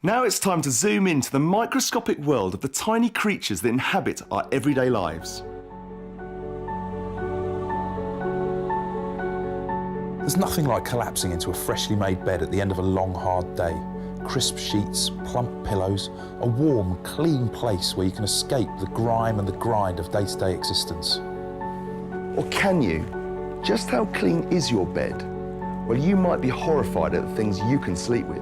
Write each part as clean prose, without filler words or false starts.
Now it's time to zoom into the microscopic world of the tiny creatures that inhabit our everyday lives. There's nothing like collapsing into a freshly made bed at the end of a long, hard day. Crisp sheets, plump pillows, a warm, clean place where you can escape the grime and the grind of day-to-day existence. Or can you? Just how clean is your bed? Well, you might be horrified at the things you can sleep with.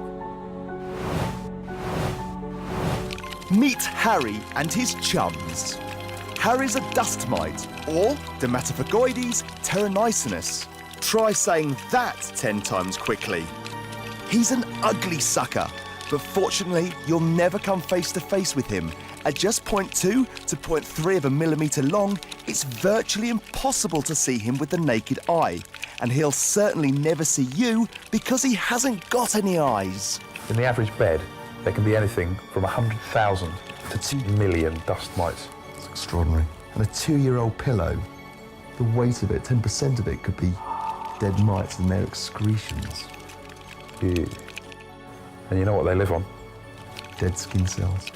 Meet Harry and his chums. Harry's a dust mite, or Dermatophagoides terranicinus. Try saying that 10 times quickly. He's an ugly sucker, but fortunately, you'll never come face to face with him. At just 0.2 to 0.3 of a millimetre long, it's virtually impossible to see him with the naked eye. And he'll certainly never see you because he hasn't got any eyes. In the average bed, there can be anything from 100,000 to 2 million dust mites. It's extraordinary. And a 2-year-old pillow, the weight of it, 10% of it could be dead mites and their excretions. Ew. And you know what they live on? Dead skin cells.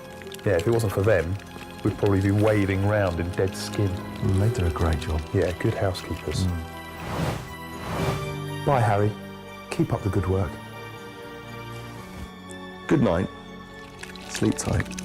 Yeah, if it wasn't for them, we'd probably be wading around in dead skin. Well, they do a great job. Yeah, good housekeepers. Bye, Harry. Keep up the good work. Good night. Sleep tight.